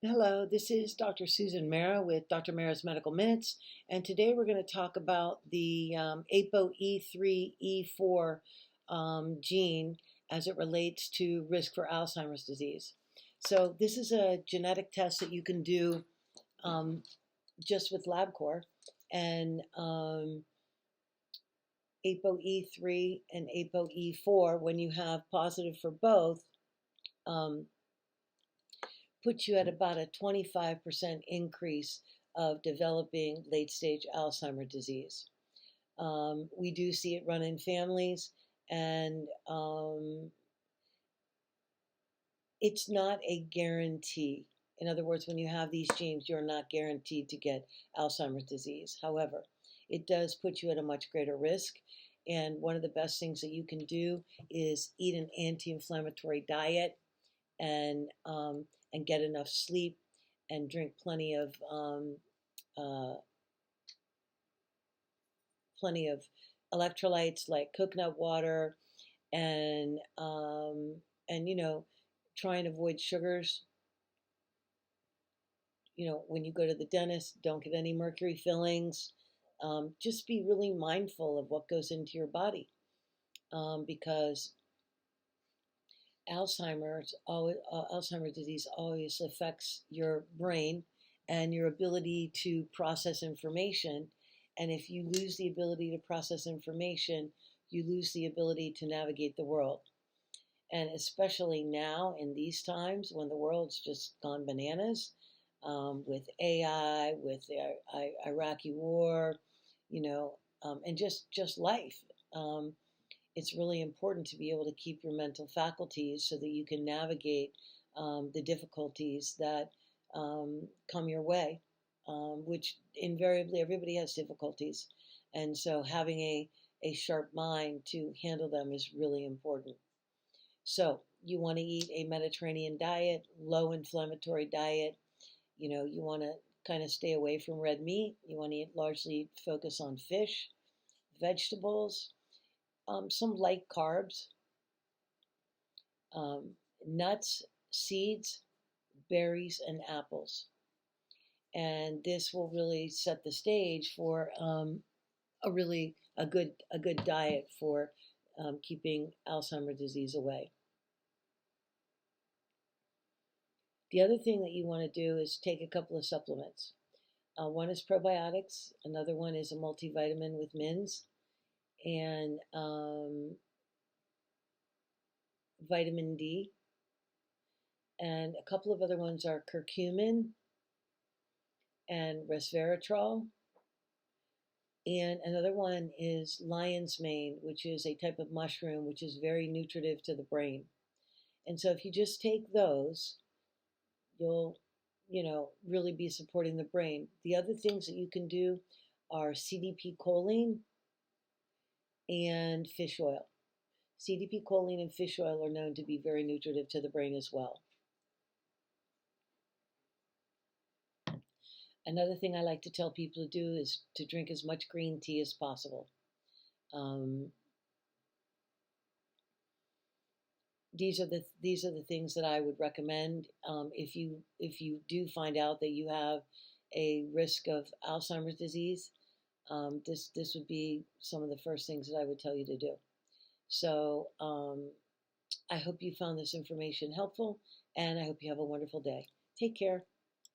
Hello, this is Dr. Susan Marra with Dr. Marra's Medical Minutes, and today we're going to talk about the ApoE3 E4 gene as it relates to risk for Alzheimer's disease. So this is a genetic test that you can do um, just with Labcorp, and ApoE3 and ApoE4, when you have positive for both, um, puts you at about a 25% increase of developing late-stage Alzheimer's disease. We do see it run in families, and it's not a guarantee. In other words, when you have these genes, you're not guaranteed to get Alzheimer's disease. However, it does put you at a much greater risk. And one of the best things that you can do is eat an anti-inflammatory diet and get enough sleep and drink uh, plenty of electrolytes like coconut water and try and avoid sugars. When you go to the dentist, don't get any mercury fillings. Just be really mindful of what goes into your body, because Alzheimer's disease always affects your brain and your ability to process information. And if you lose the ability to process information, you lose the ability to navigate the world. And especially now in these times when the world's just gone bananas, with AI, with the Iraqi war, and just life. It's really important to be able to keep your mental faculties so that you can navigate the difficulties that come your way, which invariably everybody has difficulties. And so having a sharp mind to handle them is really important. So you want to eat a Mediterranean diet, low inflammatory diet. You want to kind of stay away from red meat. You want to largely focus on fish, vegetables, some light carbs, nuts, seeds, berries, and apples. And this will really set the stage for a good diet for keeping Alzheimer's disease away. The other thing that you want to do is take a couple of supplements. One is probiotics, another one is a multivitamin with mins, and vitamin D. And a couple of other ones are curcumin and resveratrol. And another one is lion's mane, which is a type of mushroom which is very nutritive to the brain. And so if you just take those, you'll really be supporting the brain. The other things that you can do are CDP choline and fish oil. CDP choline and fish oil are known to be very nutritive to the brain as well. Another thing I like to tell people to do is to drink as much green tea as possible. These are the things that I would recommend. If you do find out that you have a risk of Alzheimer's disease, this would be some of the first things that I would tell you to do. So I hope you found this information helpful, and I hope you have a wonderful day. Take care.